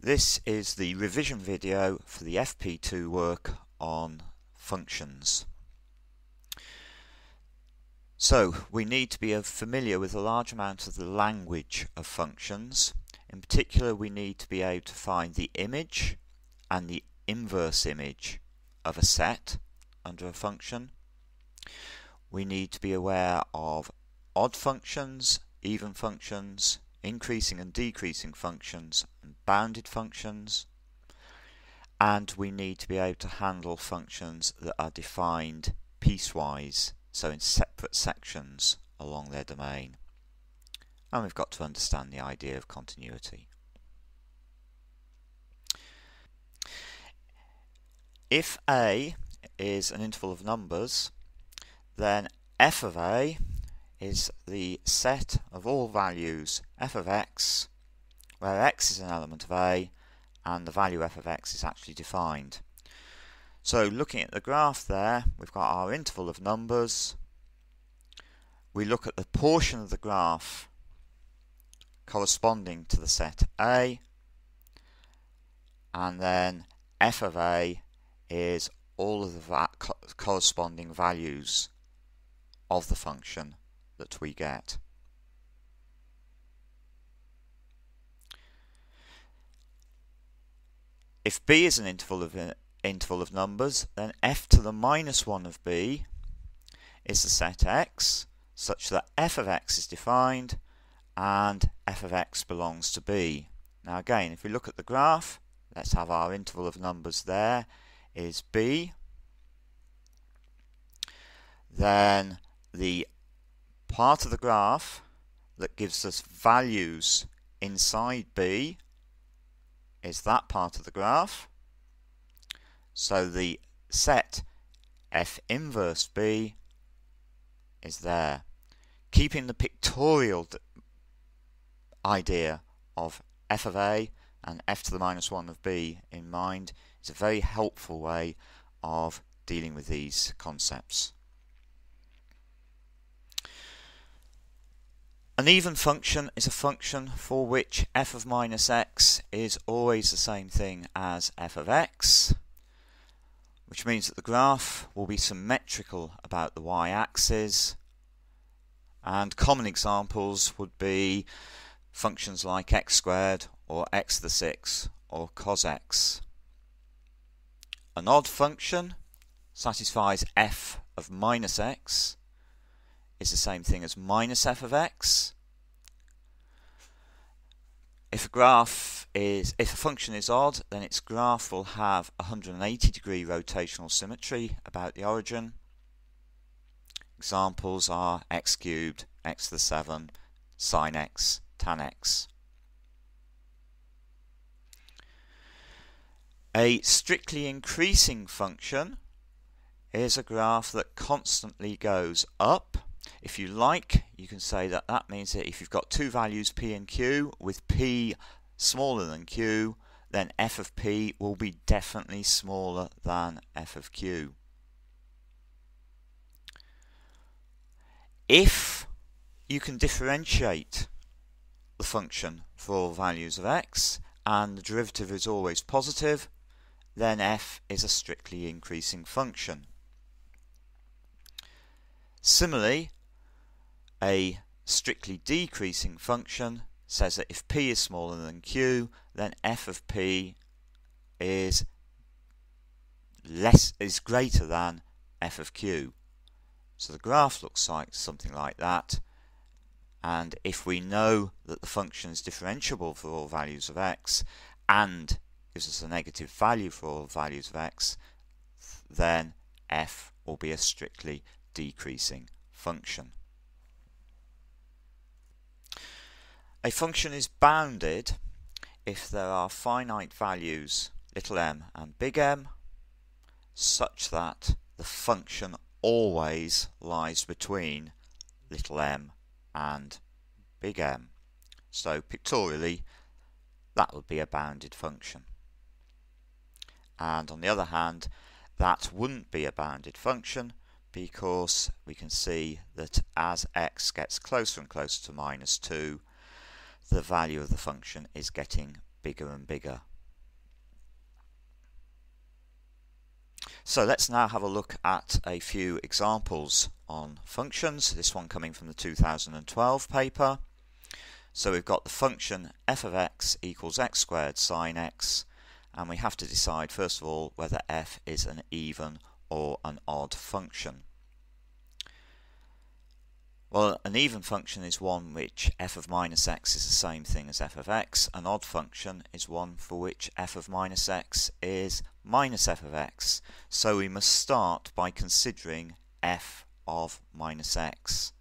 This is the revision video for the FP2 work on functions. So we need to be familiar with a large amount of the language of functions. In particular, we need to be able to find the image and the inverse image of a set under a function. We need to be aware of odd functions, even functions, increasing and decreasing functions, and bounded functions. And we need to be able to handle functions that are defined piecewise, so in separate sections along their domain. And we've got to understand the idea of continuity. If A is an interval of numbers, then f of A is the set of all values f of x, where x is an element of A and the value f of x is actually defined. So looking at the graph there, we've got our interval of numbers. We look at the portion of the graph corresponding to the set A, and then f of A is all of the corresponding values of the function that we get. If B is an interval of numbers, then f to the minus 1 of B is the set x, such that f of x is defined and f of x belongs to B. Now again, if we look at the graph, let's have our interval of numbers there is B. Then the part of the graph that gives us values inside B is that part of the graph. So the set f inverse B is there. Keeping the pictorial idea of f of A and f to the minus 1 of B in mind is a very helpful way of dealing with these concepts. An even function is a function for which f of minus x is always the same thing as f of x, which means that the graph will be symmetrical about the y-axis, and common examples would be functions like x squared or x to the 6 or cos x. An odd function satisfies f of minus x is the same thing as minus f of x. If a function is odd, then its graph will have 180-degree rotational symmetry about the origin. Examples are x cubed, x to the 7, sin x, tan x. A strictly increasing function is a graph that constantly goes up. If you like, you can say that that means that if you've got two values p and q, with p smaller than q, then f of p will be definitely smaller than f of q. If you can differentiate the function for all values of x and the derivative is always positive, then f is a strictly increasing function. Similarly, a strictly decreasing function says that if p is smaller than q, then f of p is greater than f of q. So the graph looks like something like that, and if we know that the function is differentiable for all values of x and gives us a negative value for all values of x, then f will be a strictly decreasing function. A function is bounded if there are finite values little m and big M, such that the function always lies between little m and big M. So pictorially, that would be a bounded function. And on the other hand, that wouldn't be a bounded function because we can see that as x gets closer and closer to minus 2, the value of the function is getting bigger and bigger. So let's now have a look at a few examples on functions, this one coming from the 2012 paper. So we've got the function f of x equals x squared sine x, and we have to decide first of all whether f is an even or an odd function. Well, an even function is one which f of minus x is the same thing as f of x. An odd function is one for which f of minus x is minus f of x. So we must start by considering f of minus x.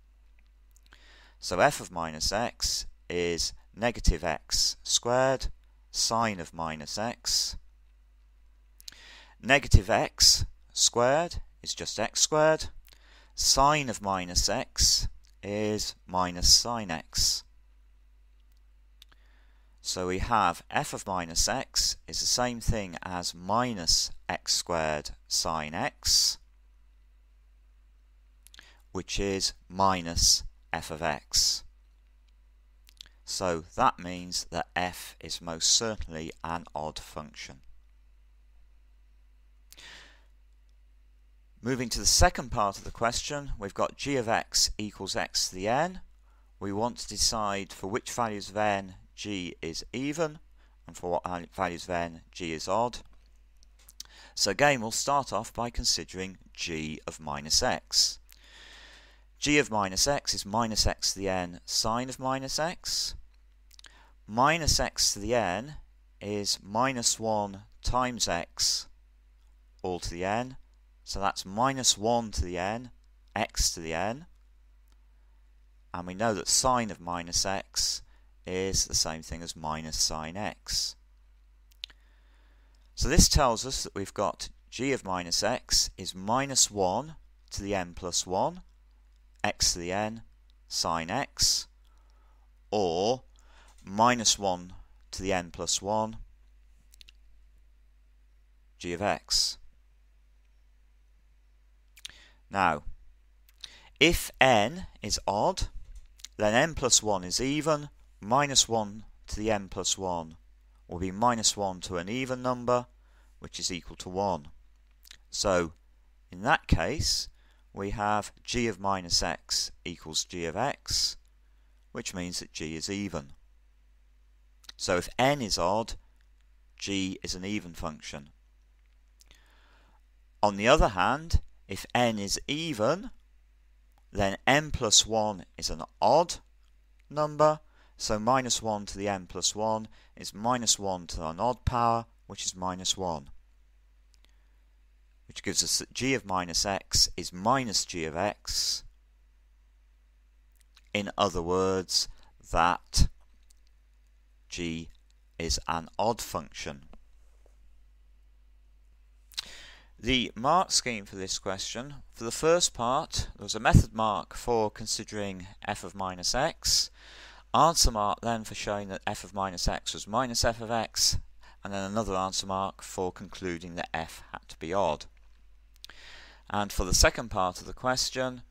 So f of minus x is negative x squared sine of minus x. Negative x squared is just x squared. Sine of minus x is minus sine x. So we have f of minus x is the same thing as minus x squared sine x, which is minus f of x. So that means that f is most certainly an odd function. Moving to the second part of the question, we've got g of x equals x to the n. We want to decide for which values of n g is even and for what values of n g is odd. So again, we'll start off by considering g of minus x. G of minus x is minus x to the n sine of minus x. Minus x to the n is minus 1 times x all to the n. So that's minus 1 to the n, x to the n. And we know that sine of minus x is the same thing as minus sine x. So this tells us that we've got g of minus x is minus 1 to the n plus 1, x to the n, sine x, or minus 1 to the n plus 1, g of x. Now, if n is odd, then n plus 1 is even, minus 1 to the n plus 1 will be minus 1 to an even number, which is equal to 1. So, in that case, we have g of minus x equals g of x, which means that g is even. So if n is odd, g is an even function. On the other hand, if n is even, then n plus 1 is an odd number, so minus 1 to the n plus 1 is minus 1 to an odd power, which is minus 1. Which gives us that g of minus x is minus g of x. In other words, that g is an odd function. The mark scheme for this question, for the first part, there was a method mark for considering f of minus x, answer mark then for showing that f of minus x was minus f of x, and then another answer mark for concluding that f had to be odd. And for the second part of the question,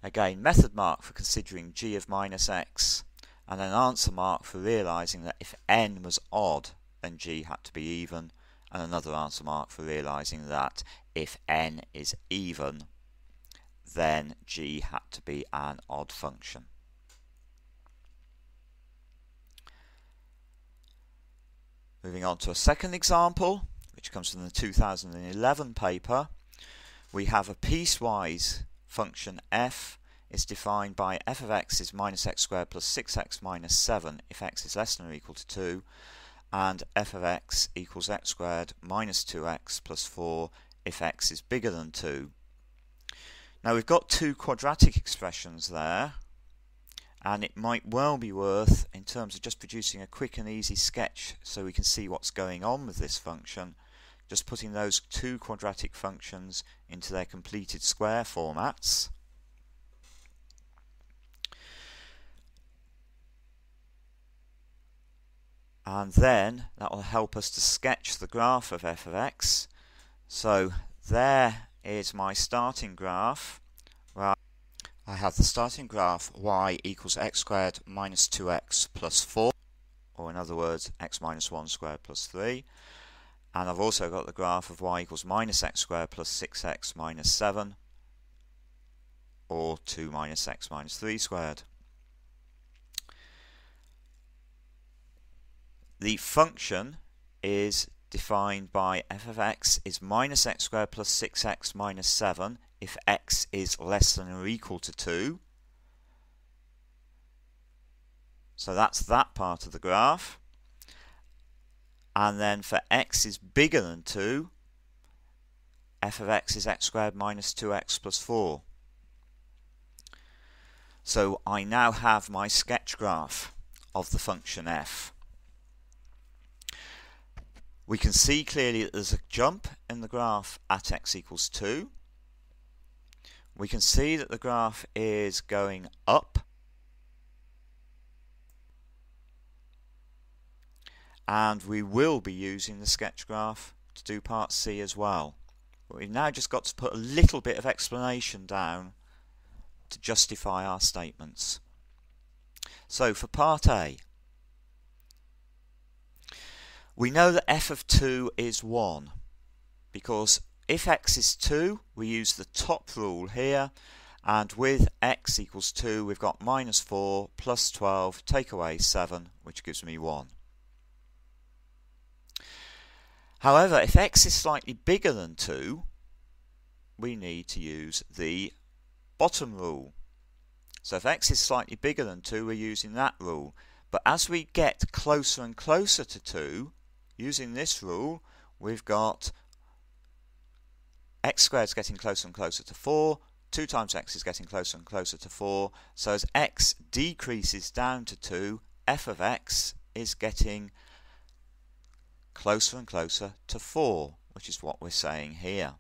again method mark for considering g of minus x, and then answer mark for realising that if n was odd, then g had to be even, and another answer mark for realising that if n is even, then g had to be an odd function. Moving on to a second example, which comes from the 2011 paper. We have a piecewise function f is defined by f of x is minus x squared plus 6x minus 7 if x is less than or equal to 2, and f of x equals x squared minus 2x plus 4 if x is bigger than 2. Now we've got two quadratic expressions there, and it might well be worth, in terms of just producing a quick and easy sketch so we can see what's going on with this function, just putting those two quadratic functions into their completed square formats. And then that will help us to sketch the graph of f of x. So there is my starting graph, where I have the starting graph y equals x squared minus 2x plus 4, or in other words x minus 1 squared plus 3. And I've also got the graph of y equals minus x squared plus 6x minus 7, or 2 minus x minus 3 squared. The function is defined by f of x is minus x squared plus 6x minus 7 if x is less than or equal to 2. So that's that part of the graph. And then for x is bigger than 2, f of x is x squared minus 2x plus 4. So I now have my sketch graph of the function f. We can see clearly that there's a jump in the graph at x equals 2. We can see that the graph is going up. And we will be using the sketch graph to do part C as well. But we've now just got to put a little bit of explanation down to justify our statements. So for part A, we know that f of 2 is 1, because if x is 2, we use the top rule here, and with x equals 2, we've got minus 4 plus 12, take away 7, which gives me 1. However, if x is slightly bigger than 2, we need to use the bottom rule. So if x is slightly bigger than 2, we're using that rule. But as we get closer and closer to 2, using this rule, we've got x squared is getting closer and closer to 4, 2 times x is getting closer and closer to 4, so as x decreases down to 2, f of x is getting closer and closer to 4, which is what we're saying here.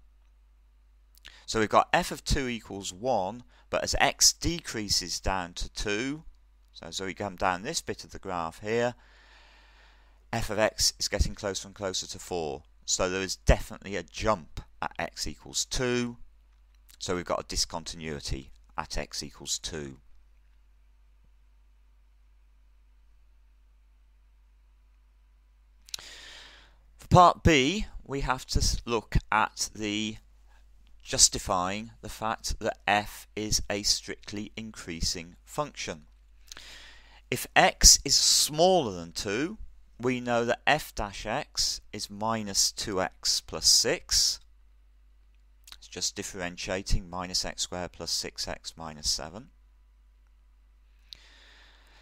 So we've got f of 2 equals 1, but as x decreases down to 2, so as we come down this bit of the graph here, f of x is getting closer and closer to 4. So there is definitely a jump at x equals 2. So we've got a discontinuity at x equals 2. For part B, we have to look at the justifying the fact that f is a strictly increasing function. If x is smaller than 2, we know that f dash x is minus 2x plus 6. It's just differentiating minus x squared plus 6x minus 7.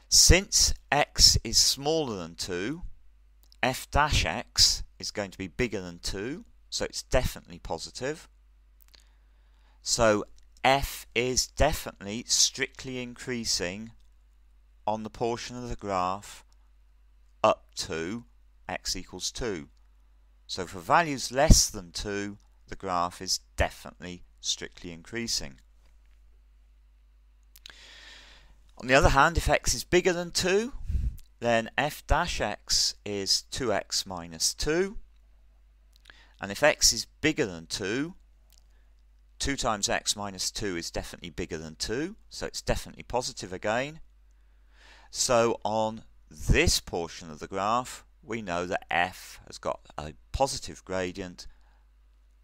Since x is smaller than 2, f dash x is going to be bigger than 2, so it's definitely positive. So f is definitely strictly increasing on the portion of the graph up to x equals 2. So for values less than 2, the graph is definitely strictly increasing. On the other hand, if x is bigger than 2, then f dash x is 2x minus 2. And if x is bigger than 2, 2 times x minus 2 is definitely bigger than 2, so it's definitely positive again. So on this portion of the graph, we know that f has got a positive gradient,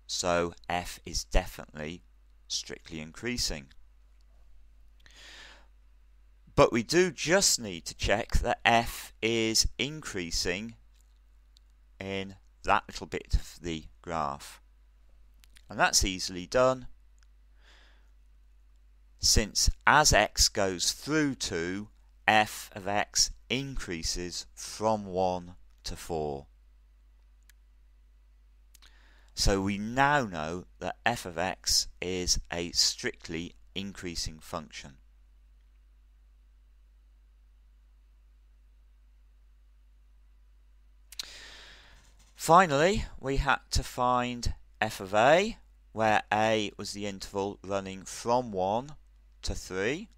so f is definitely strictly increasing. But we do just need to check that f is increasing in that little bit of the graph. And that's easily done, since as x goes through 2, f of x increases from 1 to 4. So we now know that f of x is a strictly increasing function. Finally, we had to find f of a, where a was the interval running from 1 to 3.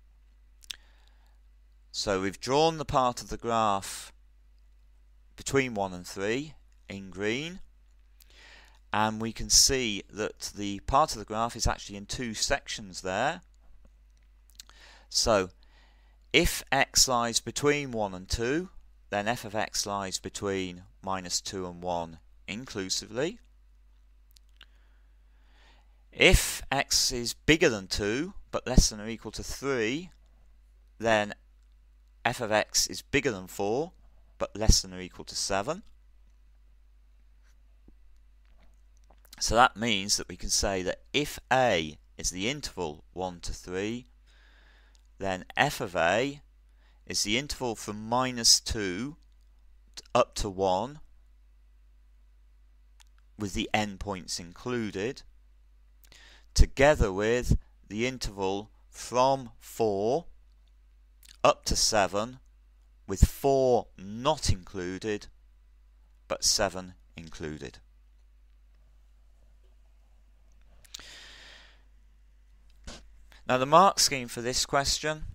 So we've drawn the part of the graph between 1 and 3 in green, and we can see that the part of the graph is actually in two sections there. So if x lies between 1 and 2, then f of x lies between minus 2 and 1 inclusively. If x is bigger than 2 but less than or equal to 3, then f of x is bigger than 4 but less than or equal to 7. So that means that we can say that if a is the interval 1 to 3, then f of a is the interval from -2 up to 1 with the endpoints included, together with the interval from 4 up to 7 with 4 not included but 7 included. Now the mark scheme for this question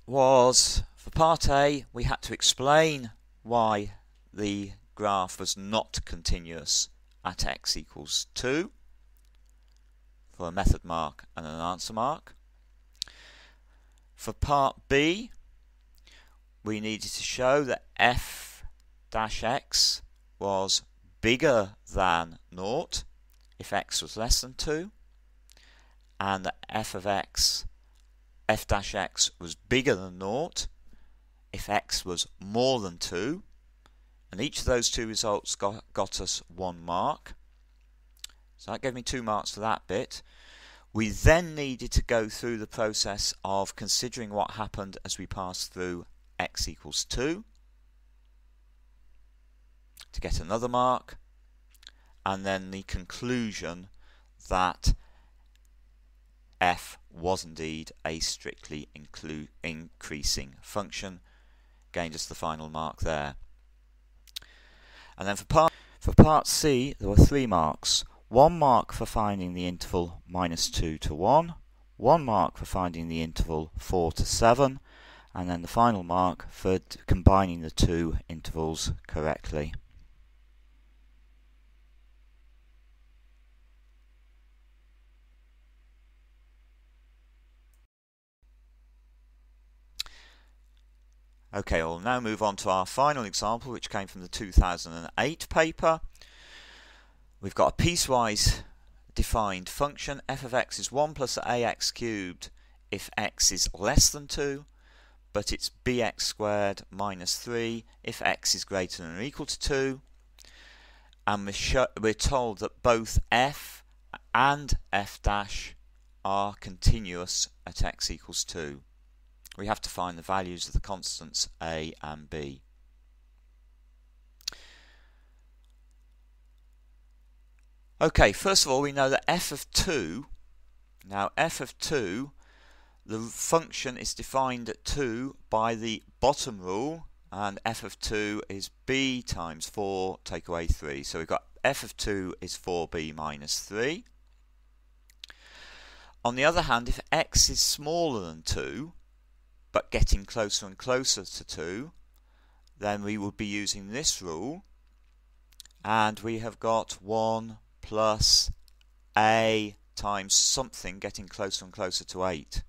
was, for part A, we had to explain why the graph was not continuous at x equals 2 for a method mark and an answer mark. For part B, we needed to show that f-x was bigger than 0 if x was less than 2, and that f of x, f-x was bigger than 0 if x was more than 2, and each of those two results got us 1 mark. So that gave me 2 marks for that bit. We then needed to go through the process of considering what happened as we passed through x equals 2 to get another mark, and then the conclusion that f was indeed a strictly increasing function gained us the final mark there. And then for part C, there were 3 marks. 1 mark for finding the interval -2 to 1, 1 mark for finding the interval 4 to 7, and then the final mark for combining the 2 intervals correctly. Okay, we'll now move on to our final example, which came from the 2008 paper. We've got a piecewise defined function. F of x is 1 plus ax cubed if x is less than 2, but it's bx squared minus 3 if x is greater than or equal to 2. And we're told that both f and f dash are continuous at x equals 2. We have to find the values of the constants a and b. Okay, first of all, we know that f of 2, now f of 2, the function is defined at 2 by the bottom rule, and f of 2 is b times 4 take away 3. So we've got f of 2 is 4b minus 3. On the other hand, if x is smaller than 2, but getting closer and closer to 2, then we would be using this rule, and we have got 1 plus a times something getting closer and closer to 8.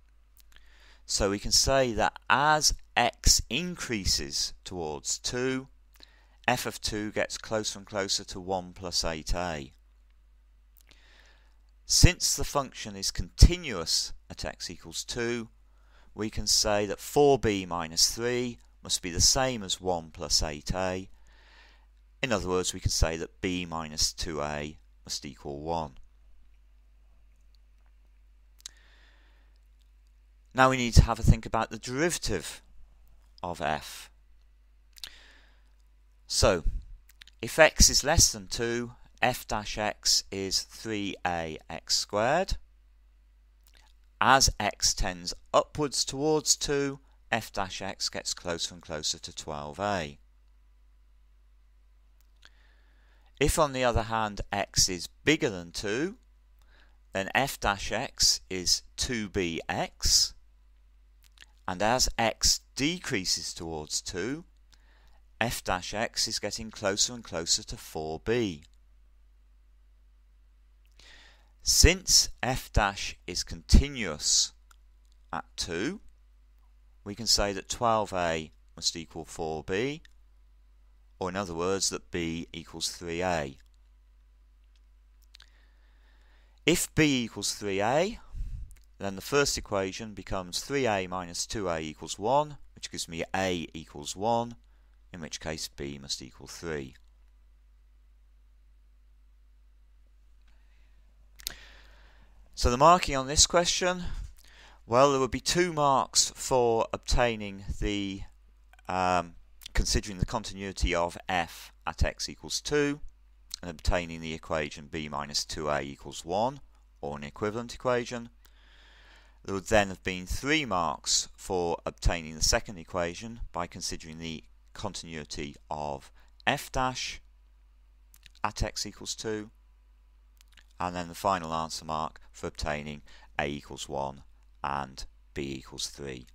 So we can say that as x increases towards 2, f of 2 gets closer and closer to 1 plus 8a. Since the function is continuous at x equals 2, we can say that 4b minus 3 must be the same as 1 plus 8a. In other words, we can say that b minus 2a must equal 1. Now we need to have a think about the derivative of f. So, if x is less than 2, f dash x is 3ax squared. As x tends upwards towards 2, f dash x gets closer and closer to 12a. If, on the other hand, x is bigger than 2, then f dash x is 2bx, and as x decreases towards 2, f dash x is getting closer and closer to 4b. Since f dash is continuous at 2, we can say that 12a must equal 4b, or in other words that b equals 3a. If b equals 3a, then the first equation becomes 3a minus 2a equals 1, which gives me a equals 1, in which case b must equal 3. So the marking on this question, well, there would be 2 marks for obtaining the considering the continuity of f at x equals 2 and obtaining the equation b minus 2a equals 1, or an equivalent equation. There would then have been 3 marks for obtaining the second equation by considering the continuity of f dash at x equals 2, and then the final answer mark for obtaining a equals 1 and b equals 3.